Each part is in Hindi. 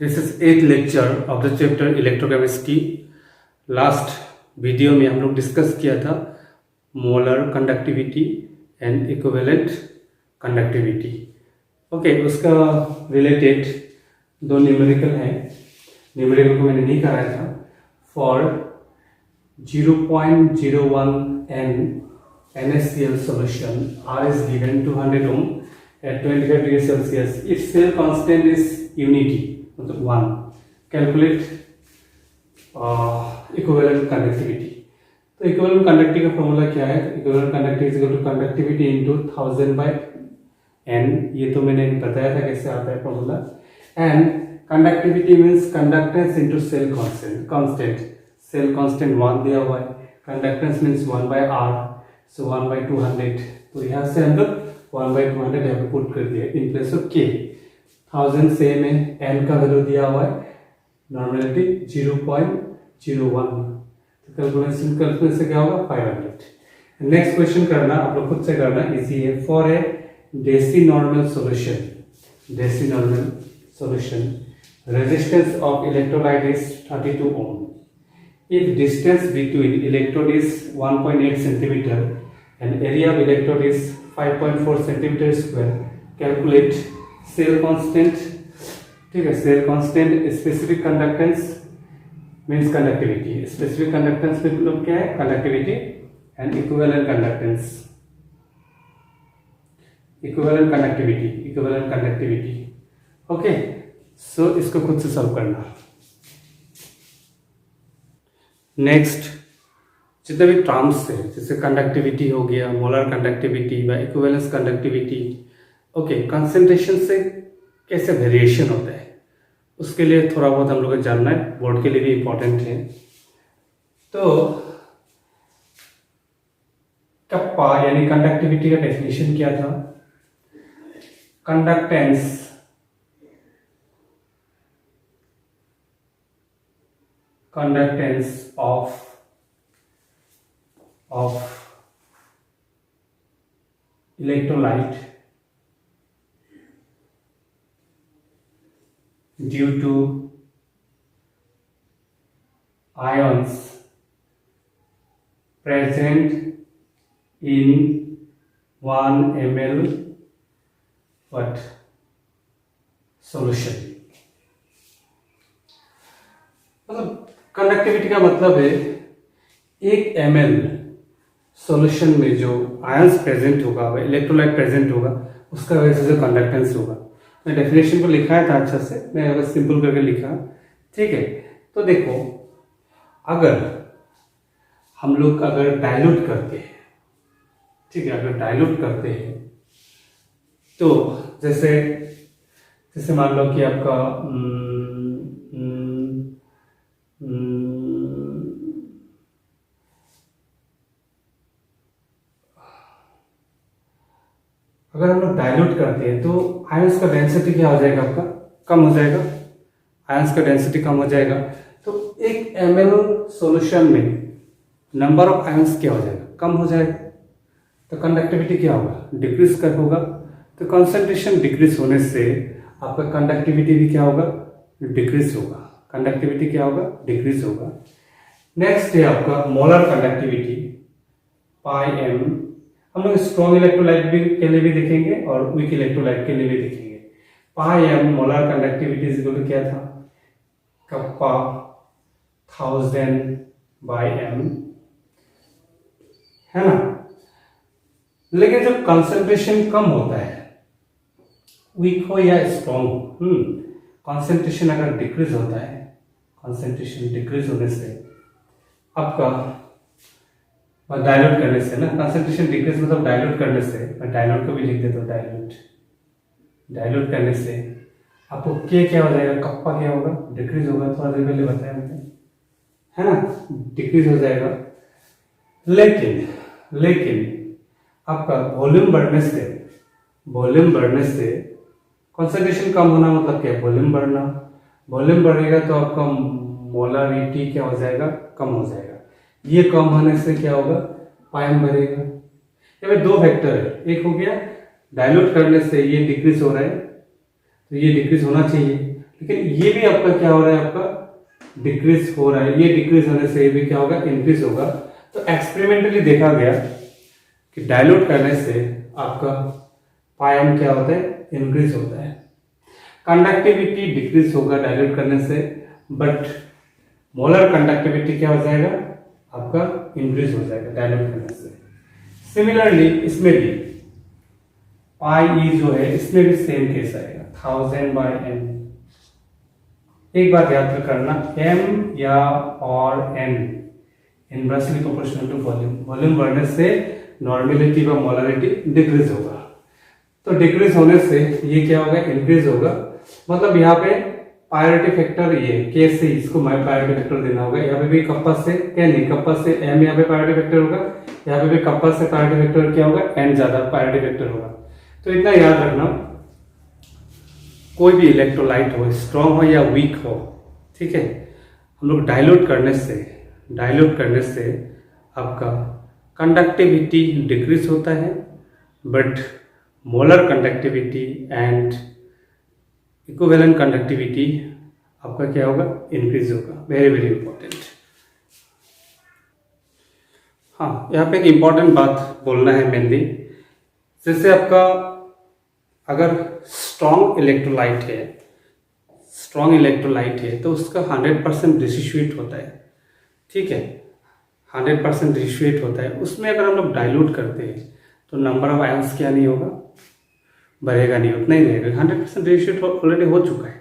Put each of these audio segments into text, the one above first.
This is 8th lecture of the chapter electrochemistry. Last video में हम लोग डिस्कस किया था molar conductivity and equivalent conductivity. Okay, उसका रिलेटेड दो न्यूमेरिकल हैं। न्यूमेरिकल को मैंने नहीं कराया था। For 0.01 n NaCl solution R is given 200 ohm at 25 degrees Celsius. Its cell constant is unity, मतलब 1. Calculate equivalent conductivity. तो equivalent conductivity का फॉर्मूला क्या है? Equivalent conductivity is equal to conductivity into 1000 by n. ये तो मैंने बताया था कैसे आता है formula. And conductivity means conductance into cell constant. Constant cell constant 1 दिया हुआ है। Conductance means 1 by R. So 1 by 200. तो यहाँ से हम लोग 1 by 200 यहाँ पे पुट कर दिया in place of k। 1000 same है, n का वैल्यू दिया हुआ है, नॉर्मलिटी 0.01। तो कैलकुलेशन से क्या होगा 500। नेक्स्ट क्वेश्चन करना आप लोग खुद से करना, इजी है। For a deci normal solution resistance of electrolyte is 32 ohm. If distance between electrode is 1.8 centimeter and area of electrode is 5.4 centimeter square, calculate cell constant. ठीक है, cell constant specific conductance means conductivity. Specific conductance मतलब क्या है? Conductivity and equivalent conductance. Equivalent conductivity. Okay, so इसको खुद से सॉल्व करना। नेक्स्ट जितने भी टर्म्स है जैसे कंडक्टिविटी हो गया, मोलर कंडक्टिविटी व इक्विवेलेंस कंडक्टिविटी, ओके, कंसंट्रेशन से कैसे वेरिएशन होता है उसके लिए थोड़ा बहुत हम लोग को जानना है, बोर्ड के लिए भी इम्पोर्टेंट है। तो कप्पा यानी कंडक्टिविटी का डेफिनेशन क्या था? Conductance of electrolyte due to ions present in 1 ml what solution। मतलब कंडक्टिविटी का मतलब है 1 ml सॉल्यूशन में जो आयंस प्रेजेंट होगा, इलेक्ट्रोलाइट प्रेजेंट होगा, उसका वजह से जो कंडक्टेंस होगा। मैं डेफिनेशन को लिखाया था अच्छा से, मैं अगर सिंपल करके लिखा, ठीक है। तो देखो, अगर हम लोग अगर डाइल्यूट करते हैं, ठीक है, अगर डाइल्यूट करते हैं तो जैसे मान लो कि आपका अगर हम लोग डाइल्यूट करते हैं तो आयंस का डेंसिटी क्या हो जाएगा? आपका कम हो जाएगा, आयंस का डेंसिटी कम हो जाएगा। तो 1 ml सॉल्यूशन में नंबर ऑफ आयंस क्या हो जाएगा? कम हो जाएगा। तो कंडक्टिविटी क्या होगा? डिक्रीज कर होगा। तो कंसंट्रेशन डिक्रीज होने से आपका कंडक्टिविटी भी क्या होगा? डिक्रीज होगा। कंडक्टिविटी क्या होगा? डिक्रीज होगा। नेक्स्ट है आपका मोलर कंडक्टिविटी, पाई m। हम लोग स्ट्रॉन्ग इलेक्ट्रोलाइट के लिए भी देखेंगे और वीक इलेक्ट्रोलाइट के लिए भी देखेंगे। Pi m molar conductivity is equal to क्या था? कप्पा 1000 by m, है ना। लेकिन जब कंसंट्रेशन कम होता है, वीक हो या स्ट्रॉन्ग हो, कंसंट्रेशन अगर डिक्रीज होता है, कंसंट्रेशन डिक्रीज होने से आपका डाइल्यूट करने से ना, कंसंट्रेशन डिक्रीज मतलब डाइल्यूट करने से, मैं डाइल्यूट को भी लिख देता हूँ, डाइल्यूट करने से आपको क्या हो जाएगा? कप्पा क्या होगा? डिक्रीज होगा। थोड़ा देर पहले बताया मैंने, है ना, डिक्रीज हो जाएगा। लेकिन आपका वॉल्यूम बढ़ने से कंसंट्रेशन कम होना मतलब क्या? वॉल्यूम बढ़ना। वॉल्यूम बढ़ेगा तो आपका मोलारिटी क्या हो जाएगा? कम हो जाएगा। ये कम होने से क्या होगा? पाई m बढ़ेगा। ये दो फैक्टर है, एक हो गया डाइल्यूट करने से ये डिक्रीज हो रहा है, तो ये डिक्रीज होना चाहिए। लेकिन ये भी आपका क्या हो रहा है, आपका डिक्रीज हो रहा है। ये डिक्रीज होने से ये भी क्या होगा, इंक्रीज होगा। तो एक्सपेरिमेंटली देखा गया कि डाइल्यूट करने से आपका पायम क्या होता है, इंक्रीज होता है। कंडक्टिविटी डिक्रीज होगा डाइल्यूट करने से, बट मोलर कंडक्टिविटी क्या हो जाएगा, आपका इंक्रीज हो जाएगा डाइल्यूट करने से। सिमिलरली इसमें भी पाई ई जो है, इसमें भी सेम केस आएगा, 1000/n। एक बात याद करना, m या और n inversely proportional to volume. Volume बढ़ने से नॉर्मेलिटी व मोलरिटी डिक्रीज होगा। तो डिक्रीज होने से ये क्या होगा, इंक्रीज होगा। मतलब यहाँ पे प्रायोरिटी फैक्टर ये के से इसको प्रायोरिटी फैक्टर देना होगा। यहाँ पे भी कप्पा से क्या नहीं, कप्पा से m यहाँ पे प्रायोरिटी फैक्टर होगा, यहाँ पे भी कप्पा से प्रायोरिटी फैक्टर क्या होगा, n ज्यादा प्रायोरिटी फैक्टर होगा। तो इतना याद रखना, कोई भी इलेक्ट्रोलाइट हो, स्ट्रॉन्ग हो या वीक हो, ठीक है, हम लोग डाइल्यूट करने से आपका कंडक्टिविटी डिक्रीज होता है, but molar conductivity and equivalent conductivity आपका क्या होगा, इंक्रीज होगा। Very very important. हाँ, यहाँ पे एक इंपॉर्टेंट बात बोलना है मेनली, जैसे आपका अगर स्ट्रॉन्ग इलेक्ट्रोलाइट है तो उसका 100% डिसिशुएट होता है, ठीक है, 100% डिसिशुएट होता है। उसमें अगर हम लोग डाइल्यूट करते हैं तो नंबर ऑफ आयंस क्या नहीं होगा, बढ़ेगा नहीं, उतना ही रहेगा। 100% डिसिशुएट ऑलरेडी हो चुका है,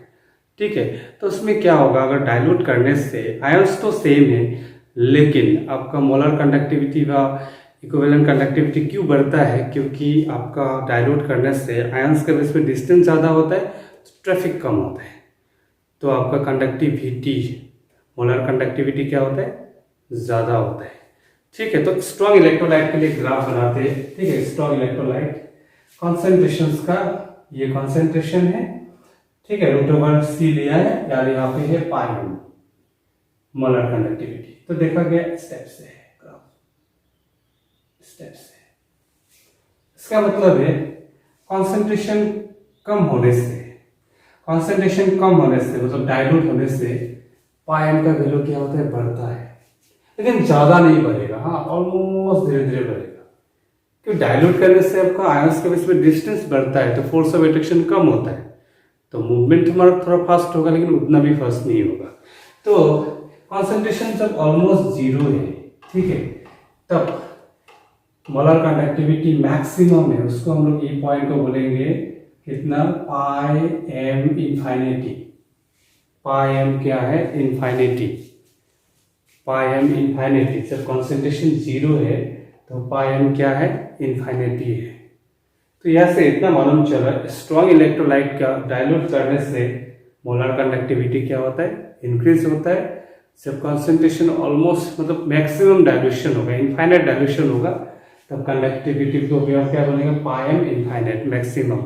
ठीक है। तो उसमें क्या होगा, अगर डाइल्यूट करने से आयंस तो सेम है, लेकिन आपका मोलर कंडक्टिविटी व इक्विवेलेंट कंडक्टिविटी क्यों बढ़ता है, क्योंकि आपका डाइल्यूट करने से आयंस के बीच में डिस्टेंस ज़्यादा होता है, तो ट्रैफिक कम होता है, तो आपका कंडक्टिविटी, मोलर कंडक्टिविटी क्या होता है, ज़्यादा होता है, ठीक है। तो स्ट्रॉन्ग इलेक्ट्रोलाइट के लिए ग्राफ बनाते हैं, ठीक है। स्ट्रॉन्ग इलेक्ट्रोलाइट कॉन्सेंट्रेशन का ये कॉन्सेंट्रेशन है, ठीक है, √c लिया है, यार यहाँ पे है पाई मोलर कंडक्टिविटी। तो देखा गया स्टेप से है ग्राफ, स्टेप से। इसका मतलब है कंसंट्रेशन कम होने से मतलब डाइल्यूट होने से पाई का वैल्यू क्या होता है, बढ़ता है, लेकिन ज्यादा नहीं बढ़ेगा। हाँ, ऑलमोस्ट धीरे धीरे बढ़ेगा, क्योंकि डाइल्यूट करने से आपका आयंस के बीच में डिस्टेंस बढ़ता है, तो फोर्स ऑफ अट्रैक्शन कम होता है, तो मूवमेंट हमारा थोड़ा फास्ट होगा, लेकिन उतना भी फास्ट नहीं होगा। तो कॉन्सेंट्रेशन जब ऑलमोस्ट 0 है, ठीक है, तब मोलर कंडक्टिविटी मैक्सिमम है, उसको हम लोग ई पॉइंट को बोलेंगे कितना, पाई एम इनफाइनिटी। पाई एम क्या है, इनफाइनिटी, पाई एम इनफाइनिटी। जब कॉन्सेंट्रेशन 0 है तो पाई एम क्या है, इनफाइनिटी है। तो यहाँ से इतना मालूम चला, स्ट्रॉन्ग इलेक्ट्रोलाइट का डाइल्यूट करने से मोलर कंडक्टिविटी क्या होता है, इंक्रीज होता है। जब कॉन्सेंट्रेशन ऑलमोस्ट मतलब मैक्सिमम डाइल्यूशन होगा, इनफाइनाइट डाइल्यूशन होगा, तब कंडक्टिविटी को भी आप क्या बोलेंगे, पाई एम इनफाइनाइट मैक्सिमम।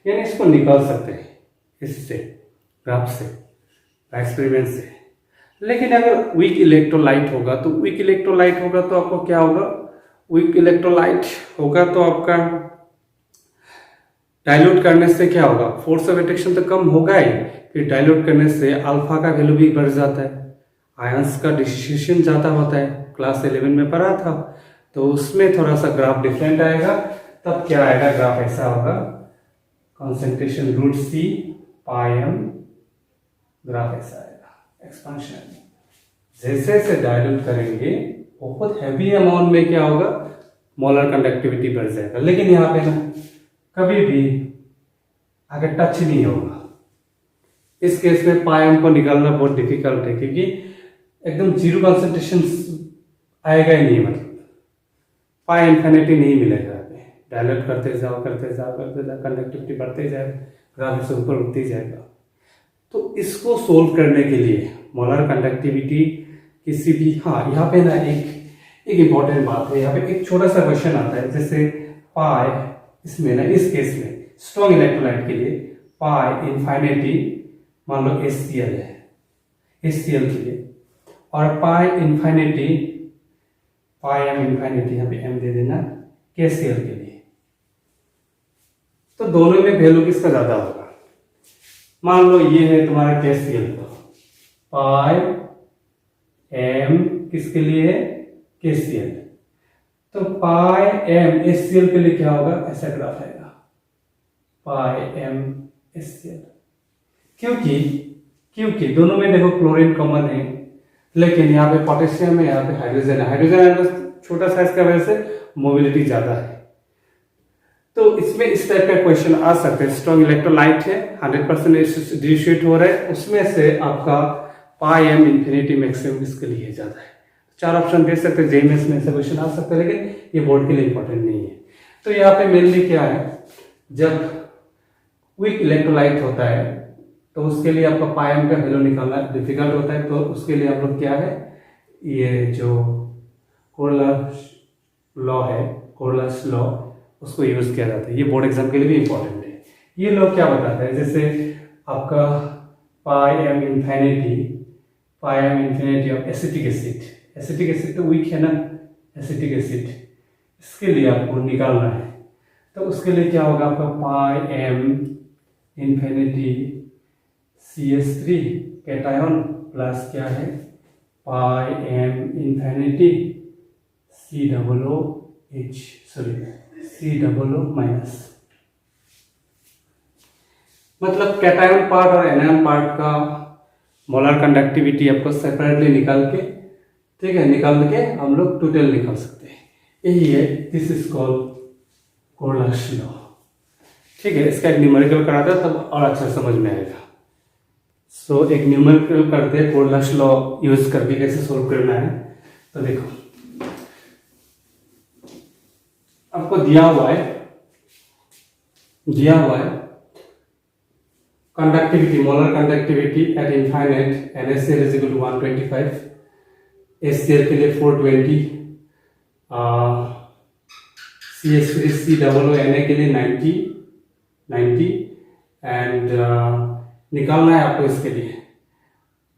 यानी इसको निकाल सकते हैं इससे, ग्राफ से, एक्सपेरिमेंट से। लेकिन अगर वीक इलेक्ट्रोलाइट होगा तो आपको क्या होगा, वीक इलेक्ट्रोलाइट होगा तो आपका डाइल्यूट करने से क्या होगा, फोर्स ऑफ अट्रैक्शन तो कम होगा ही, फिर डाइल्यूट करने से अल्फा का वैल्यू भी बढ़ जाता है, आयंस का डिसिशन ज़्यादा होता है, क्लास 11 में पढ़ा था। तो उसमें थोड़ा सा ग्राफ डिफरेंट आएगा। तब क्या आएगा, ग्राफ ऐसा होगा, कॉन्सेंट्रेशन √c पाई एम, ग्राफ ऐसा आएगा एक्सपेंशन। जैसे जैसे डाइल्यूट करेंगे बहुत हैवी अमाउंट में क्या होगा, मोलर कंडक्टिविटी बढ़ जाएगा, लेकिन यहाँ पे ना कभी भी अगर टच नहीं होगा। इस केस में पाई एम को निकालना बहुत डिफिकल्ट है, क्योंकि एकदम 0 कॉन्सेंट्रेशन आएगा ही नहीं, मतलब पाई इनफिनिटी नहीं मिलेगा। डायलेट करते जाओ कंडक्टिविटी बढ़ते जाएगा, ग्राफ से ऊपर उठते जाएगा। तो इसको सोल्व करने के लिए मोलर कंडक्टिविटी किसी भी, हाँ यहाँ पे ना एक इम्पॉर्टेंट बात है, यहाँ पे एक छोटा सा क्वेश्चन आता है, जैसे पाई, इसमें ना इस केस में स्ट्रॉन्ग इलेक्ट्रोलाइट के लिए पाई इनफाइनिटी मान लो HCl है, HCl के लिए, और पाई इनफाइनिटी, पाई एम इनफाइनिटी, यहाँ पे m दे देना, KCl के लिए। तो दोनों में वैल्यू किसका ज्यादा होगा, मान लो ये है तुम्हारा KCl का, पाई एम किसके लिए है, KCl। तो पाई एम HCl के लिए क्या होगा, ऐसा ग्राफ आएगा, पाई एम HCl। क्योंकि क्योंकि दोनों में देखो क्लोरीन कॉमन है, लेकिन यहाँ पे पोटेशियम है, यहाँ पे हाइड्रोजन है। हाइड्रोजन छोटा साइज का वजह से मोबिलिटी ज्यादा है। तो इसमें इस टाइप का क्वेश्चन आ सकता है। स्ट्रॉन्ग इलेक्ट्रोलाइट है, 100% डिसोसिएट हो रहा है, उसमें से आपका पाई एम इंफिनिटी मैक्सिमम किसके लिए ज्यादा है। 4 ऑप्शन दे सकते हैं, जेएमएस में ऐसा क्वेश्चन आ सकता है, लेकिन ये बोर्ड के लिए इंपॉर्टेंट नहीं है। तो यहाँ पे मेनली क्या है, जब वीक इलेक्ट्रोलाइट होता है तो उसके लिए आपका पाई एम का वैल्यू निकालना डिफिकल्ट होता है। तो उसके लिए हम लोग क्या है, ये जो कोरलस लॉ है, कोरलस लॉ, उसको यूज किया जाता है। ये बोर्ड एग्जाम के लिए भी इंपॉर्टेंट है। ये लॉ क्या बताता है, जैसे आपका पाई M infinity of acetic acid, acetic acid तो वीक है ना, एसिटिक एसिड, इसके लिए आपको निकालना है। तो उसके लिए क्या होगा, आपका पाई M infinity CH3 cation plus क्या है, पाई एम इंफिनिटी COO माइनस। मतलब कैटायन पार्ट और एनायन पार्ट का मोलर कंडक्टिविटी आपको सेपरेटली निकाल के, ठीक है, निकाल के हम लोग टोटल निकाल सकते हैं। यही है, this is called corals law. ठीक है, इसका एक न्यूमेरिकल कराता है तब और अच्छा समझ में आएगा। सो एक न्यूमेरिकल करते हैं, कोरलस लॉ यूज करके कैसे सोल्व करना है। तो देखो आपको दिया हुआ है conductivity, molar conductivity at infinite NaCl is equal to 125, HCl के लिए 420, CH3COO के लिए 90 एंड निकालना है आपको इसके लिए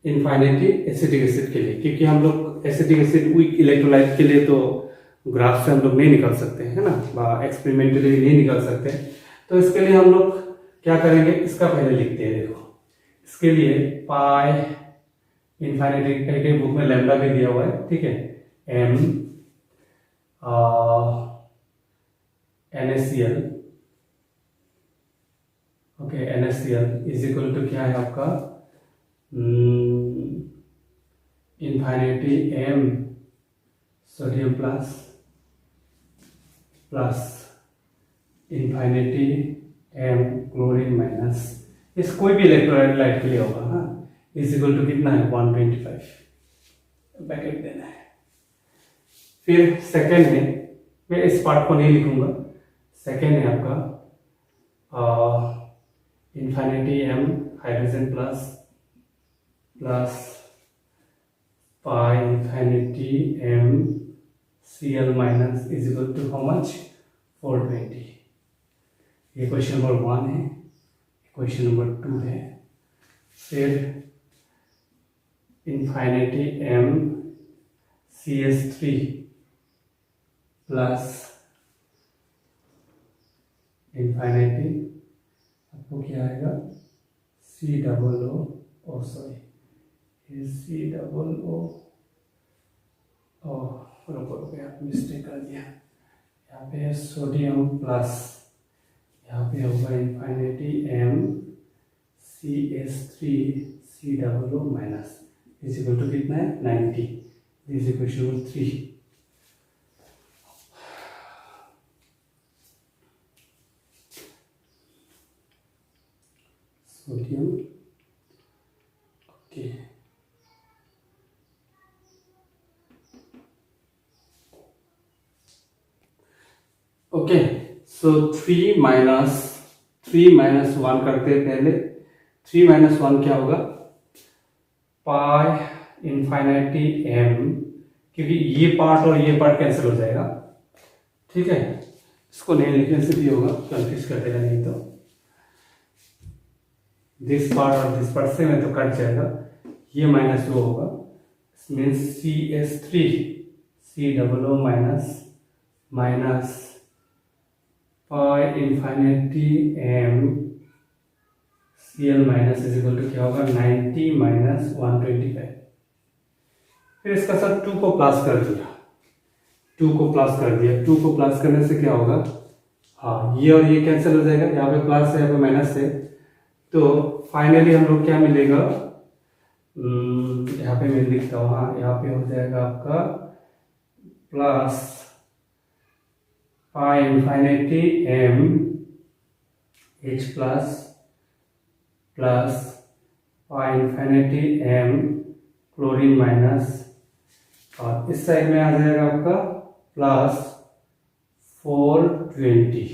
इनफाइनिटी एसिटिक एसिड के लिए, क्योंकि हम लोग एसिटिक एसिड वीक इलेक्ट्रोलाइट के लिए तो ग्राफ से हम लोग नहीं निकाल सकते हैं ना, एक्सपेरिमेंटली नहीं निकाल सकते। तो इसके लिए हम लोग क्या करेंगे, इसका पहले लिखते हैं। देखो इसके लिए पाई इनफाइनिटी करके बुक में लैम्डा भी दिया हुआ है, ठीक है, M NaCl, okay, NaCl is equal to क्या है आपका इनफाइनिटी M sodium plus इनफाइनिटी M chlorine minus, इस कोई भी इलेक्ट्रोलाइट के लिए होगा, हाँ, इज इक्वल टू कितना है 125, ब्रैकेट देना है। फिर सेकेंड में मैं इस पार्ट को नहीं लिखूंगा, सेकेंड है आपका इनफाइनिटी M hydrogen plus pi इनफाइनिटी M Cl minus is equal to how much 420। ये क्वेश्चन नंबर 1 है, क्वेश्चन नंबर 2 है। फिर इनफाइनिटी एम CH3 प्लस इनफाइनिटी आपको क्या आएगा COO, रुको मिस्टेक कर दिया, यहाँ पे है सोडियम प्लस, यहाँ पे होगा इनफाइनिटी M CH3COO minus is equal to कितना है 90। This is question number 3। Sodium, okay, okay, so 3 minus 1 करते हैं पहले। 3 माइनस 1 क्या होगा, पाई इनफाइनिटी एम, क्योंकि ये पार्ट और ये पार्ट कैंसिल हो जाएगा, ठीक है, इसको नहीं लिखने से भी होगा, कंफ्यूज कर देगा नहीं तो। दिस पार्ट और दिस पार्ट सेम है तो कट जाएगा, ये माइनस वो होगा, means CH3COO minus pi इनफाइनिटी M CL minus is equal to क्या होगा 90 माइनस 125। फिर इसका सर 2 को प्लस कर दिया, 2 को प्लस कर दिया, 2 को प्लस करने से क्या होगा, हाँ ये और ये कैंसिल हो जाएगा, यहाँ पे प्लस है यहाँ पे माइनस है, तो फाइनली हम लोग क्या मिलेगा, यहाँ पे मैं लिखता हूँ, हाँ यहाँ पे हो जाएगा आपका plus pi इनफाइनिटी m h plus pi इनफाइनिटी m chlorine minus, और इस साइड में आ जाएगा आपका प्लस 420।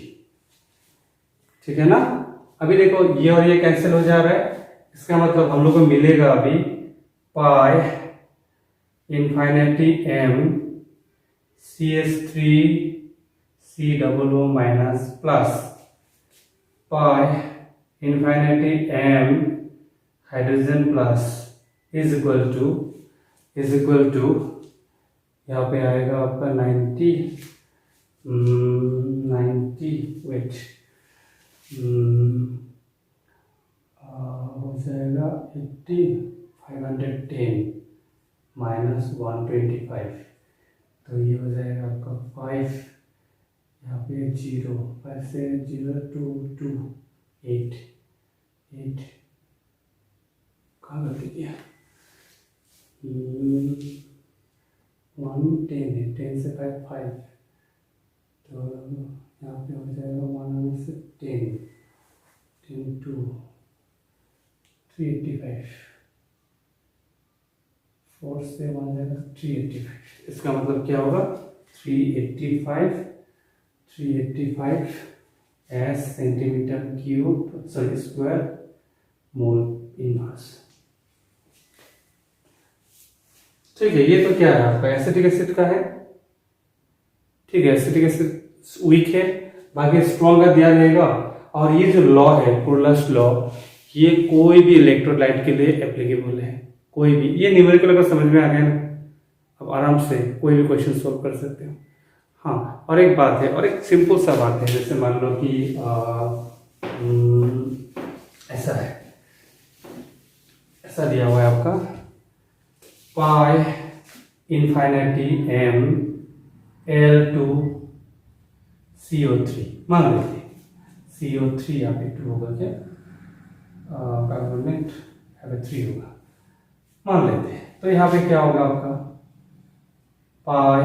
ठीक है ना। अभी देखो ये और ये कैंसिल हो जा रहा है, इसका मतलब हम लोग को मिलेगा अभी पाई इनफाइनिटी m CH3 COO minus plus pi इनफाइनिटी m hydrogen plus is equal to यहाँ पे आएगा आपका 90 वेट हो जाएगा 80 510 माइनस 125, तो ये हो जाएगा आपका 5, यहाँ पे 0, 5 से 0 2 2 8 कहाँ गलती किया, 1 10 है, 10 से 5, तो यहाँ पे हो जाएगा 1 से 10 2 385, 4 से 1 जाएगा 385, इसका मतलब क्या होगा 385 S centimetre cube sorry square mole inverse. ठीक है, ये तो क्या है आपका एसिटिक एसिड का है। ठीक है, एसिटिक एसिड वीक है, बाकी स्ट्रॉन्ग का ध्यान रहेगा। और ये जो लॉ है पुरलास लॉ, ये कोई भी इलेक्ट्रोलाइट के लिए एप्लीकेबल है, कोई भी। ये न्यूमेरिकल अगर समझ में आ गया ना, अब आराम से कोई भी क्वेश्चन सॉल्व कर सकते हो। हाँ, और एक बात है, और एक सिंपल सा बात है, जैसे मान लो कि ऐसा है, ऐसा दिया हुआ है आपका पाई इनफाइनिटी m L2 CO3 मान लेते हैं, CO3 यहाँ पे 2 होगा क्या, कार्बोनेट यहाँ पे 3 होगा, मान लेते हैं। तो यहाँ पे क्या होगा आपका पाई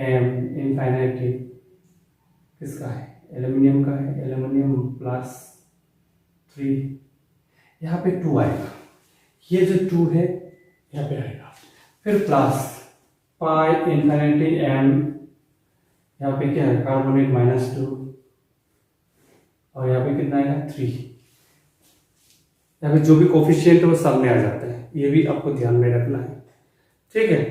m इनफाइनिटी किसका है, एल्यूमिनियम का है, एल्यूमिनियम प्लस 3, यहाँ पे 2 आएगा, ये जो 2 है यहाँ पे आएगा, फिर प्लस पाई इनफाइनिटी m, यहाँ पे क्या है कार्बोनेट -2, और यहाँ पे कितना आएगा 3, यहाँ पे जो भी कोफिशिएंट है वो सामने आ जाता है, ये भी आपको ध्यान में रखना है। ठीक है,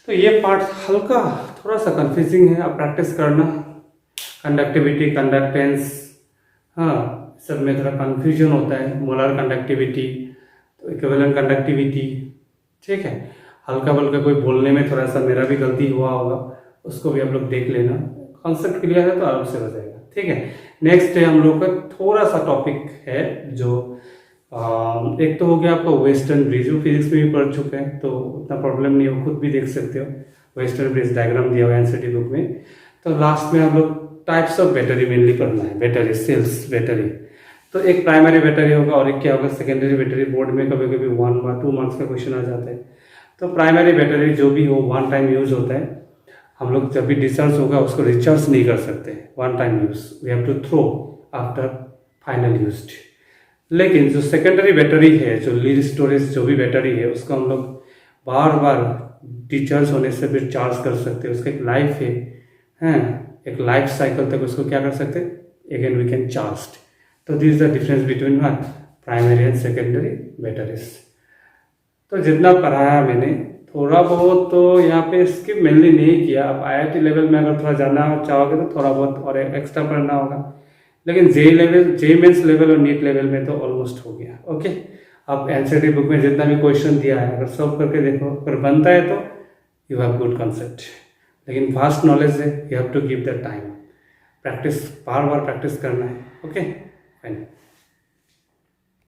तो ये पार्ट हल्का थोड़ा सा कंफ्यूजिंग है, आप प्रैक्टिस करना। कंडक्टिविटी, कंडक्टेंस, हाँ सब में थोड़ा कंफ्यूजन होता है, मोलर कंडक्टिविटी तो इक्विवेलेंट कंडक्टिविटी। ठीक है, हल्का बल्का कोई बोलने में थोड़ा सा मेरा भी गलती हुआ होगा, उसको भी आप लोग देख लेना, कॉन्सेप्ट क्लियर है तो आराम से हो जाएगा। ठीक है, नेक्स्ट डे हम लोग का थोड़ा सा टॉपिक है जो एक तो हो गया आपका वेस्टर्न ब्रिज, वो फिजिक्स में भी पढ़ चुके हैं तो उतना प्रॉब्लम नहीं हो, खुद भी देख सकते हो, वेस्टर्न ब्रिज डायग्राम दिया हुआ है एनसीईआरटी बुक में। तो लास्ट में हम लोग टाइप्स ऑफ बैटरी मेनली पढ़ना है, बैटरी सेल्स बैटरी। तो एक प्राइमरी बैटरी होगा और एक क्या होगा सेकेंडरी बैटरी। बोर्ड में कभी कभी 1 या 2 मार्क्स का क्वेश्चन आ जाता है। तो प्राइमरी बैटरी जो भी हो 1 टाइम यूज होता है, हम लोग जब भी डिस्चार्ज होगा उसको रिचार्ज नहीं कर सकते, 1 time use, we have to throw after final used. लेकिन जो सेकेंडरी बैटरी है, जो लीड स्टोरेज जो भी बैटरी है, उसको हम लोग बार बार डिस्चार्ज होने से फिर चार्ज कर सकते हैं, उसका एक लाइफ है, हैं एक लाइफ साइकिल तक उसको क्या कर सकते हैं, अगेन वी कैन चार्ज। तो this is the difference between what primary and secondary batteries. तो जितना पढ़ाया मैंने थोड़ा बहुत तो यहाँ पे स्किप मेनली नहीं किया। अब IIT लेवल में अगर थोड़ा जानना चाहोगे तो थोड़ा बहुत और एक्स्ट्रा पढ़ना होगा, लेकिन JEE level, JEE mains level और नीट लेवल में तो ऑलमोस्ट हो गया। ओके, अब एनसीईआरटी बुक में जितना भी क्वेश्चन दिया है अगर सॉल्व करके देखो, अगर बनता है तो यू हैव गुड कॉन्सेप्ट। लेकिन फास्ट नॉलेज है, you have to give the time, practice, बार बार प्रैक्टिस करना है। Okay fine.